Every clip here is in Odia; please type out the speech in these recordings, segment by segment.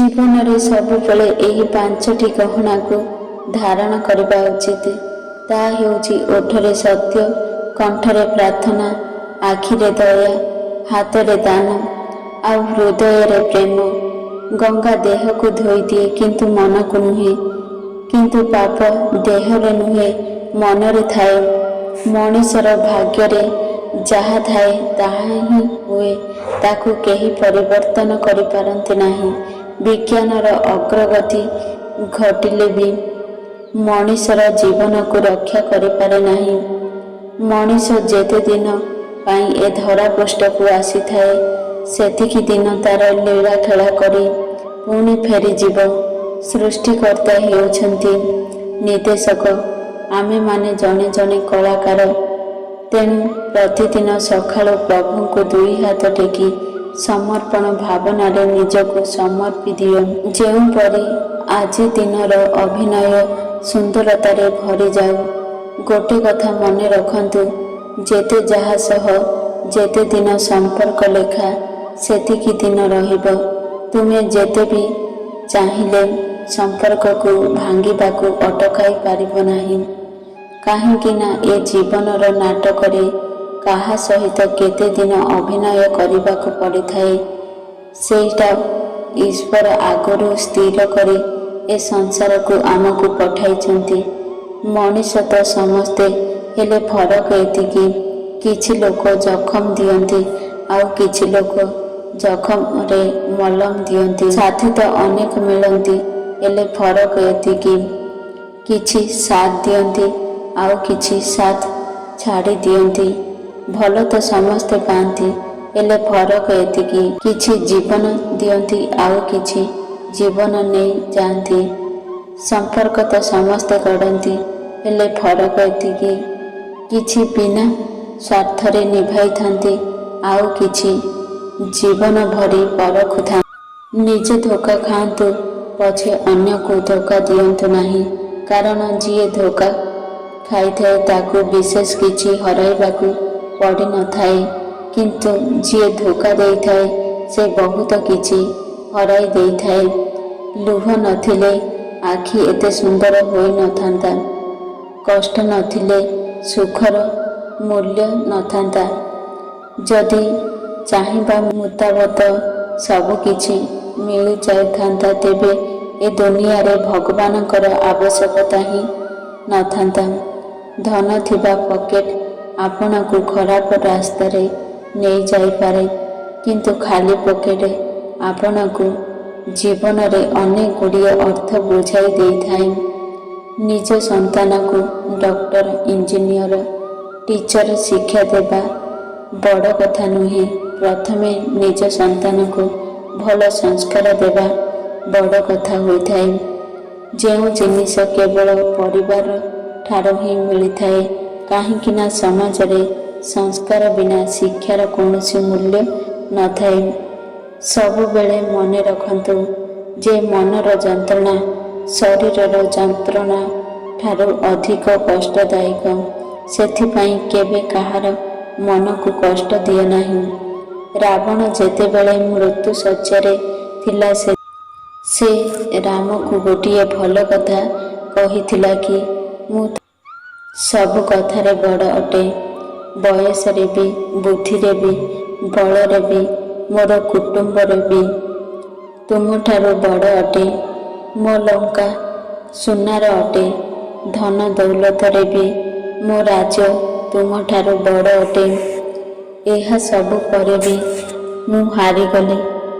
ଜୀବନରେ ସବୁବେଳେ ଏହି 5ଟି ଗହଣାକୁ ଧାରଣ କରିବା ଉଚିତ। ତାହା ହେଉଛି ଓଠରେ ସତ୍ୟ, କଣ୍ଠରେ ପ୍ରାର୍ଥନା, ଆଖିରେ ଦୟା, ହାତରେ ଦାନ ଆଉ ହୃଦୟରେ ପ୍ରେମ। ଗଙ୍ଗା ଦେହକୁ ଧୋଇଦିଏ କିନ୍ତୁ ମନକୁ ନୁହେଁ। କିନ୍ତୁ ପାପ ଦେହରେ ନୁହେଁ ମନରେ ଥାଏ। ମଣିଷର ଭାଗ୍ୟରେ ଯାହା ଥାଏ ତାହା ହିଁ ହୁଏ, ତାକୁ କେହି ପରିବର୍ତ୍ତନ କରିପାରନ୍ତି ନାହିଁ। ବିଜ୍ଞାନର ଅଗ୍ରଗତି ଘଟିଲେ ବି ମଣିଷର ଜୀବନକୁ ରକ୍ଷା କରିପାରେ ନାହିଁ। ମଣିଷ ଯେତେ ଦିନ ପାଇଁ ଏ ଧରାପୃଷ୍ଠକୁ ଆସିଥାଏ ସେତିକି ଦିନ ତାର ଲୀଳା ଖେଳା କରି ପୁଣି ଫେରିଯିବ। ସୃଷ୍ଟିକର୍ତ୍ତା ହେଉଛନ୍ତି ନିର୍ଦ୍ଦେଶକ, ଆମେମାନେ ଜଣେ ଜଣେ କଳାକାର। ତେଣୁ ପ୍ରତିଦିନ ସକାଳୁ ପ୍ରଭୁଙ୍କୁ 2 ହାତ ଟେକି ସମର୍ପଣ ଭାବନାରେ ନିଜକୁ ସମର୍ପି ଦିଅ। ଯେଉଁପରି ଆଜି ଦିନର ଅଭିନୟ ସୁନ୍ଦରତାରେ ଭରିଯାଉ। ଗୋଟେ କଥା ମନେ ରଖନ୍ତୁ, ଯେତେ ଯାହା ସହ ଯେତେ ଦିନ ସମ୍ପର୍କ ଲେଖା ସେତିକି ଦିନ ରହିବ। ତୁମେ ଯେତେ ବି ଚାହିଁଲେ ସମ୍ପର୍କକୁ ଭାଙ୍ଗିବାକୁ ଅଟକାଇ ପାରିବ ନାହିଁ। କାହିଁକି ନା ଏ ଜୀବନର ନାଟକରେ କାହା ସହିତ କେତେ ଦିନ ଅଭିନୟ କରିବାକୁ ପଡ଼ିଥାଏ ସେଇଟା ଈଶ୍ୱର ଆଗରୁ ସ୍ଥିର କରି ଏ ସଂସାରକୁ ଆମକୁ ପଠାଇଛନ୍ତି। ମଣିଷ ତ ସମସ୍ତେ, ହେଲେ ଫରକ ଏତିକି, କିଛି ଲୋକ ଜଖମ ଦିଅନ୍ତି ଆଉ କିଛି ଲୋକ ଜଖମରେ ମଲମ ଦିଅନ୍ତି। ସାଥୀ ତ ଅନେକ ମିଳନ୍ତି, ହେଲେ ଫରକ ଏତିକି, କିଛି ସାଥ ଦିଅନ୍ତି ଆଉ କିଛି ସାଥ ଛାଡ଼ି ଦିଅନ୍ତି। ଭଲ ତ ସମସ୍ତେ ପାଆନ୍ତି, ହେଲେ ଫରକ ଏତିକି, କିଛି ଜୀବନ ଦିଅନ୍ତି ଆଉ କିଛି ଜୀବନ ନେଇ ଯାଆନ୍ତି। ସମ୍ପର୍କ ତ ସମସ୍ତେ ଗଢ଼ନ୍ତି, ହେଲେ ଫରକ ଏତିକି, କିଛି ବିନା ସ୍ୱାର୍ଥରେ ନିଭାଇଥାନ୍ତି ଆଉ କିଛି ଜୀବନ ଭରି ପରଖୁଥାନ୍ତି। ନିଜେ ଧୋକା ଖାଆନ୍ତୁ ପଛେ ଅନ୍ୟକୁ ଧୋକା ଦିଅନ୍ତୁ ନାହିଁ। କାରଣ ଯିଏ ଧୋକା ଖାଇଥାଏ ତାକୁ ବିଶେଷ କିଛି ହରାଇବାକୁ ପଡ଼ିନଥାଏ, କିନ୍ତୁ ଯିଏ ଧୋକା ଦେଇଥାଏ ସେ ବହୁତ କିଛି ହରାଇ ଦେଇଥାଏ। ଲୁହ ନଥିଲେ ଆଖି ଏତେ ସୁନ୍ଦର ହୋଇନଥାନ୍ତା, କଷ୍ଟ ନଥିଲେ ସୁଖର ମୂଲ୍ୟ ନଥାନ୍ତା। ଯଦି ଚାହିଁବା ମୁତାବକ ସବୁକିଛି ମିଳିଯାଇଥାନ୍ତା ତେବେ ଏ ଦୁନିଆରେ ଭଗବାନଙ୍କର ଆବଶ୍ୟକତା ହିଁ ନଥାନ୍ତା। ଧନ ଥିବା ପକେଟ ଆପଣଙ୍କୁ ଖରାପ ରାସ୍ତାରେ ନେଇଯାଇପାରେ, କିନ୍ତୁ ଖାଲି ପକେଟ ଆପଣଙ୍କୁ ଜୀବନରେ ଅନେକ ଗୁଡ଼ିଏ ଅର୍ଥ ବୁଝାଇ ଦେଇଥାଏ। ନିଜ ସନ୍ତାନକୁ ଡକ୍ଟର, ଇଞ୍ଜିନିୟର, ଟିଚର ଶିକ୍ଷା ଦେବା ବଡ଼ କଥା ନୁହେଁ, ପ୍ରଥମେ ନିଜ ସନ୍ତାନକୁ ଭଲ ସଂସ୍କାର ଦେବା ବଡ଼ କଥା ହୋଇଥାଏ। ଯେଉଁ ଜିନିଷ କେବଳ ପରିବାର ଠାରୁ ହିଁ ମିଳିଥାଏ। କାହିଁକି ନା ସମାଜରେ ସଂସ୍କାର ବିନା ଶିକ୍ଷାର କୌଣସି ମୂଲ୍ୟ ନଥାଏ। ସବୁବେଳେ ମନେ ରଖନ୍ତୁ ଯେ ମନର ଯନ୍ତ୍ରଣା ଶରୀରର ଯନ୍ତ୍ରଣା ଠାରୁ ଅଧିକ କଷ୍ଟଦାୟକ। ସେଥିପାଇଁ କେବେ କାହାର ମନକୁ କଷ୍ଟ ଦିଅ ନାହିଁ। ରାବଣ ଯେତେବେଳେ ମୃତ୍ୟୁ ଶଯ୍ୟାରେ ଥିଲା ସେ ରାମକୁ ଗୋଟିଏ ଭଲ କଥା କହିଥିଲା କି, ମୁଁ ସବୁ କଥାରେ ବଡ଼ ଅଟେ, ବୟସରେ ବି, ବୁଦ୍ଧିରେ ବି, ବଳରେ ବି, ମୋର କୁଟୁମ୍ବରେ ବି ତୁମଠାରୁ ବଡ଼ ଅଟେ। ମୋ ଲଙ୍କା ସୁନାର ଅଟେ, ଧନ ଦୌଲତରେ ବି ମୋ ରାଜ୍ୟ ତୁମଠାରୁ ବଡ଼ ଅଟେ। ଏହା ସବୁ ପରେ ବି ମୁଁ ହାରିଗଲି।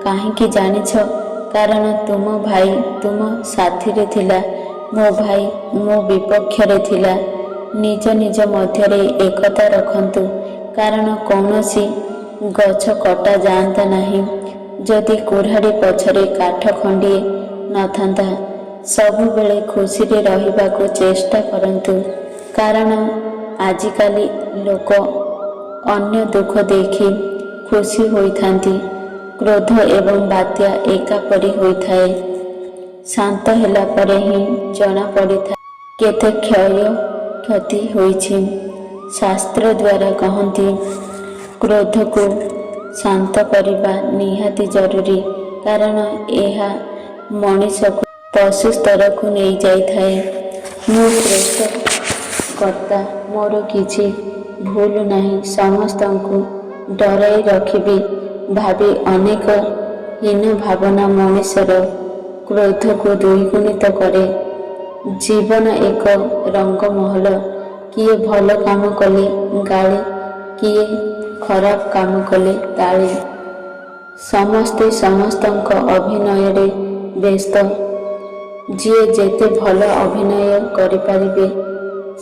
କାହିଁକି ଜାଣିଛ? କାରଣ ତୁମ ଭାଇ ତୁମ ସାଥିରେ ଥିଲା, ମୋ ଭାଇ ମୋ ବିପକ୍ଷରେ ଥିଲା। ନିଜ ନିଜ ମଧ୍ୟରେ ଏକତା ରଖନ୍ତୁ, କାରଣ କୌଣସି ଗଛ କଟା ଯାଆନ୍ତା ନାହିଁ ଯଦି କୁରାଢ଼ୀ ପଛରେ କାଠ ଖଣ୍ଡିଏ ନଥାନ୍ତା। ସବୁବେଳେ ଖୁସିରେ ରହିବାକୁ ଚେଷ୍ଟା କରନ୍ତୁ, କାରଣ ଆଜିକାଲି ଲୋକ ଅନ୍ୟ ଦୁଃଖ ଦେଖି ଖୁସି ହୋଇଥାନ୍ତି। କ୍ରୋଧ ଏବଂ ବାତ୍ୟା ଏକାପରି ହୋଇଥାଏ। ଶାନ୍ତ ହେଲା ପରେ ହିଁ ଜଣାପଡ଼ିଥାଏ କେତେ କ୍ଷୟକ୍ଷତି ହୋଇଛି। ଶାସ୍ତ୍ର ଦ୍ୱାରା କହନ୍ତି, କ୍ରୋଧକୁ ଶାନ୍ତ କରିବା ନିହାତି ଜରୁରୀ, କାରଣ ଏହା ମଣିଷକୁ ପଶୁ ସ୍ତରକୁ ନେଇଯାଇଥାଏ। ମୁଁ ଶ୍ରେଷ୍ଠ କର୍ତ୍ତା, ମୋର କିଛି ଭୁଲ ନାହିଁ, ସମସ୍ତଙ୍କୁ ଡରାଇ ରଖିବି ଭାବି ଅନେକ ହୀନ ଭାବନା ମଣିଷର କ୍ରୋଧକୁ ଦ୍ୱିଗୁଣିତ କରେ। ଜୀବନ ଏକ ରଙ୍ଗମହଲ। କିଏ ଭଲ କାମ କଲେ ଗାଳି, କିଏ ଖରାପ କାମ କଲେ ତାଳି। ସମସ୍ତେ ସମସ୍ତଙ୍କ ଅଭିନୟରେ ବ୍ୟସ୍ତ। ଯିଏ ଯେତେ ଭଲ ଅଭିନୟ କରିପାରିବେ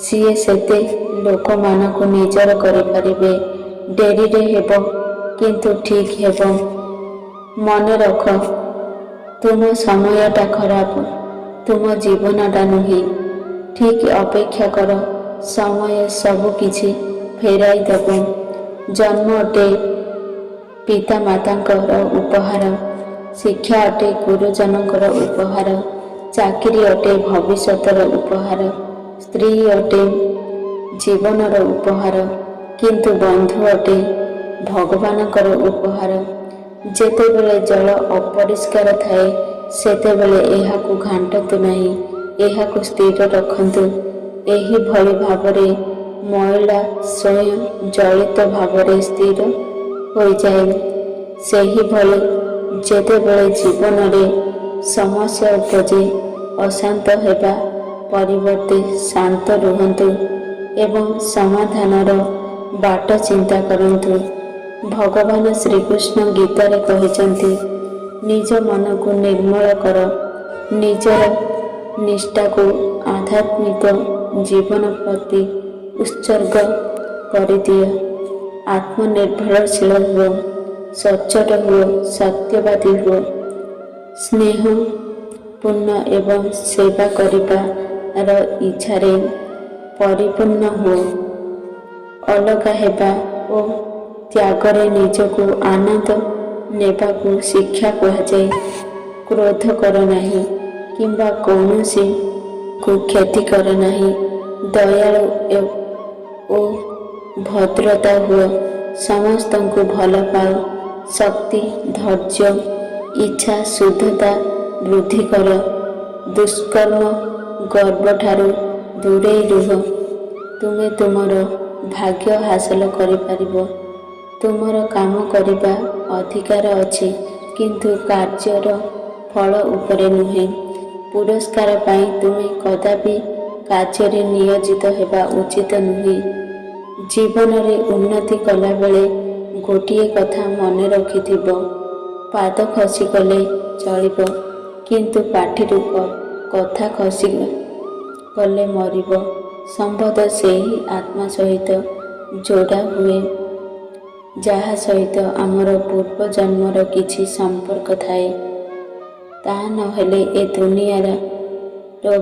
ସିଏ ସେତେ ଲୋକମାନଙ୍କୁ ନିଜର କରିପାରିବେ। ଡେରିରେ ହେବ କିନ୍ତୁ ଠିକ୍ ହେବ। ମନେ ରଖ, ତୁମ ସମୟଟା ଖରାପ, ତୁମ ଜୀବନଟା ନୁହେଁ। ଠିକ୍ ଅପେକ୍ଷା କର, ସମୟ ସବୁ କିଛି ଫେରାଇ ଦେବ। ଜନ୍ମ ଅଟେ ପିତାମାତାଙ୍କର ଉପହାର, ଶିକ୍ଷା ଅଟେ ଗୁରୁଜନଙ୍କର ଉପହାର, ଚାକିରି ଅଟେ ଭବିଷ୍ୟତର ଉପହାର, ସ୍ତ୍ରୀ ଅଟେ ଜୀବନର ଉପହାର, କିନ୍ତୁ ବନ୍ଧୁ ଅଟେ ଭଗବାନଙ୍କର ଉପହାର। ଯେତେବେଳେ ଜଳ ଅପରିଷ୍କାର ଥାଏ ସେତେବେଳେ ଏହାକୁ ଘାଣ୍ଟନ୍ତୁ ନାହିଁ, ଏହାକୁ ସ୍ଥିର ରଖନ୍ତୁ। ଏହିଭଳି ଭାବରେ ମଇଳା ସ୍ୱୟଂ ଜଳିତ ଭାବରେ ସ୍ଥିର ହୋଇଯାଏ। ସେହିଭଳି ଯେତେବେଳେ ଜୀବନରେ ସମସ୍ୟା ଉପଜେ, ଅଶାନ୍ତ ହେବା ପରିବର୍ତ୍ତେ ଶାନ୍ତ ରୁହନ୍ତୁ ଏବଂ ସମାଧାନର ବାଟ ଚିନ୍ତା କରନ୍ତୁ। ଭଗବାନ ଶ୍ରୀକୃଷ୍ଣ ଗୀତାରେ କହିଛନ୍ତି, ନିଜ ମନକୁ ନିର୍ମଳ କର, ନିଜର ନିଷ୍ଠାକୁ ଆଧ୍ୟାତ୍ମିକ ଜୀବନ ପ୍ରତି ଉତ୍ସର୍ଗ କରିଦିଅ। ଆତ୍ମନିର୍ଭରଶୀଳ ହୁଅ, ସଚ୍ଚୋଟ ହୁଅ, ସତ୍ୟବାଦୀ ହୁଅ, ସ୍ନେହପୂର୍ଣ୍ଣ ଏବଂ ସେବା କରିବାର ଇଚ୍ଛାରେ ପରିପୂର୍ଣ୍ଣ ହୁଅ। ଅଲଗା ହେବା ଓ ତ୍ୟାଗରେ ନିଜକୁ ଆନନ୍ଦ ନେବାକୁ ଶିକ୍ଷା କୁହାଯାଏ। କ୍ରୋଧ କର ନାହିଁ କିମ୍ବା କୌଣସିକୁ କ୍ଷତି କର ନାହିଁ। ଦୟାଳୁ ଓ ଭଦ୍ରତା ହୁଅ, ସମସ୍ତଙ୍କୁ ଭଲ ପାଅ। ଶକ୍ତି, ଧୈର୍ଯ୍ୟ, ଇଚ୍ଛା ଶୁଦ୍ଧତା ବୃଦ୍ଧି କର। ଦୁଷ୍କର୍ମ, ଗର୍ବଠାରୁ ଦୂରେଇ ରୁହ। ତୁମେ ତୁମର ଭାଗ୍ୟ ହାସଲ କରିପାରିବ। ତୁମର କାମ କରିବା ଅଧିକାର ଅଛି, କିନ୍ତୁ କାର୍ଯ୍ୟର ଫଳ ଉପରେ ନୁହେଁ। ପୁରସ୍କାର ପାଇଁ ତୁମେ କଦାପି କାର୍ଯ୍ୟରେ ନିୟୋଜିତ ହେବା ଉଚିତ ନୁହେଁ। ଜୀବନରେ ଉନ୍ନତି କଲାବେଳେ ଗୋଟିଏ କଥା ମନେ ରଖିଥିବ, ପାଦ ଖସିଗଲେ ଚଳିବ, କିନ୍ତୁ ପାଟିରୁ କଥା ଖସିଗଲେ ମରିବ। ସମ୍ବନ୍ଧ ସେହି ଆତ୍ମା ସହିତ ଯୋଡ଼ା ହୁଏ ଯାହା ସହିତ ଆମର ପୂର୍ବ ଜନ୍ମର କିଛି ସମ୍ପର୍କ ଥାଏ। ତାହା ନହେଲେ ଏ ଦୁନିଆର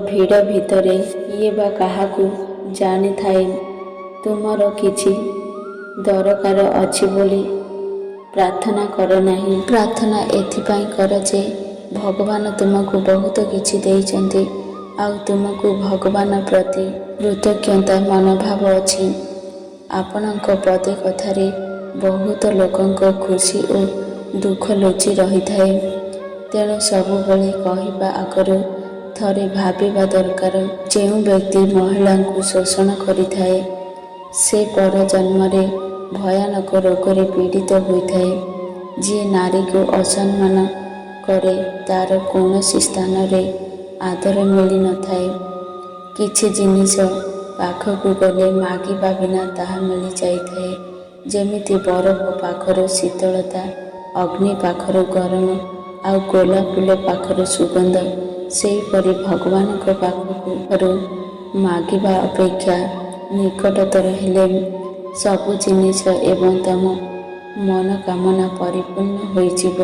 ଭିଡ଼ ଭିତରେ କିଏ ବା କାହାକୁ ଜାଣିଥାଏ। ତୁମର କିଛି ଦରକାର ଅଛି ବୋଲି ପ୍ରାର୍ଥନା କର ନାହିଁ। ପ୍ରାର୍ଥନା ଏଥିପାଇଁ କର ଯେ ଭଗବାନ ତୁମକୁ ବହୁତ କିଛି ଦେଇଛନ୍ତି ଆଉ ତୁମକୁ ଭଗବାନ ପ୍ରତି କୃତଜ୍ଞତା ମନୋଭାବ ଅଛି। ଆପଣଙ୍କ ପଦେ କଥାରେ ବହୁତ ଲୋକଙ୍କ ଖୁସି ଓ ଦୁଃଖ ଲୁଚି ରହିଥାଏ। ତେଣୁ ସବୁବେଳେ କହିବା ଆଗରୁ ଥରେ ଭାବିବା ଦରକାର। ଯେଉଁ ବ୍ୟକ୍ତି ମହିଳାଙ୍କୁ ଶୋଷଣ କରିଥାଏ ସେ ପର ଜନ୍ମରେ ଭୟାନକ ରୋଗରେ ପୀଡ଼ିତ ହୋଇଥାଏ। ଯିଏ ନାରୀକୁ ଅସମ୍ମାନ କରେ ତାର କୌଣସି ସ୍ଥାନରେ ଆଦର ମିଳିନଥାଏ। କିଛି ଜିନିଷ ପାଖକୁ ଗଲେ ମାଗିବା ବିନା ତାହା ମିଳିଯାଇଥାଏ। ଯେମିତି ବରଫ ପାଖରୁ ଶୀତଳତା, ଅଗ୍ନି ପାଖରୁ ଗରମ ଆଉ ଗୋଲାପ ଫୁଲ ପାଖରୁ ସୁଗନ୍ଧ, ସେହିପରି ଭଗବାନଙ୍କ ପାଖରୁ ମାଗିବା ଅପେକ୍ଷା ନିକଟତର ହେଲେ ସବୁ ଜିନିଷ ଏବଂ ତମ ମନୋକାମନା ପରିପୂର୍ଣ୍ଣ ହୋଇଯିବ।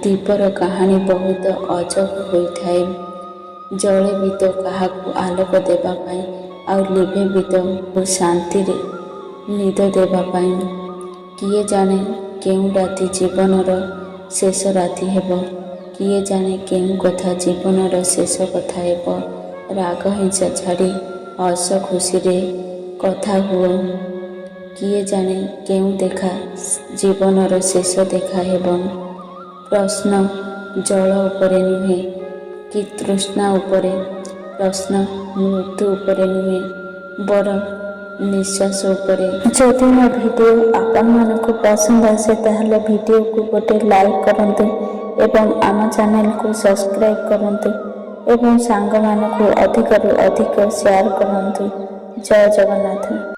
ଦୀପର କାହାଣୀ ବହୁତ ଅଜବ ହୋଇଥାଏ। ଜଳେ ବି ତ କାହାକୁ ଆଲୋକ ଦେବା ପାଇଁ ଆଉ ଲିଭେ ବି ତ ଶାନ୍ତିରେ ନିଦ ଦେବା ପାଇଁ। କିଏ ଜାଣେ କେଉଁ ରାତି ଜୀବନର ଶେଷ ରାତି ହେବ, କିଏ ଜାଣେ କେଉଁ କଥା ଜୀବନର ଶେଷ କଥା ହେବ। ରାଗ ହିଂସା ଛାଡ଼ି ହସ ଖୁସିରେ କଥା ହୁଅ। କିଏ ଜାଣେ କେଉଁ ଦେଖା ଜୀବନର ଶେଷ ଦେଖା ହେବ। ପ୍ରଶ୍ନ ଜଳ ଉପରେ ନୁହେଁ, କି ତୃଷ୍ଣା ଉପରେ। ପ୍ରଶ୍ନ ମୃତ୍ୟୁ ଉପରେ ନୁହେଁ, ବରଂ ନିଶ୍ୱାସ ଉପରେ। ଯଦି ମୋ ଭିଡ଼ିଓ ଆପଣମାନଙ୍କୁ ପସନ୍ଦ ଆସେ ତାହେଲେ ଭିଡ଼ିଓକୁ ଗୋଟେ ଲାଇକ୍ କରନ୍ତୁ ଏବଂ ଆମ ଚ୍ୟାନେଲକୁ ସବସ୍କ୍ରାଇବ୍ କରନ୍ତୁ ଏବଂ ସାଙ୍ଗମାନଙ୍କୁ ଅଧିକରୁ ଅଧିକ ସେୟାର କରନ୍ତୁ। ଜୟ ଜଗନ୍ନାଥ।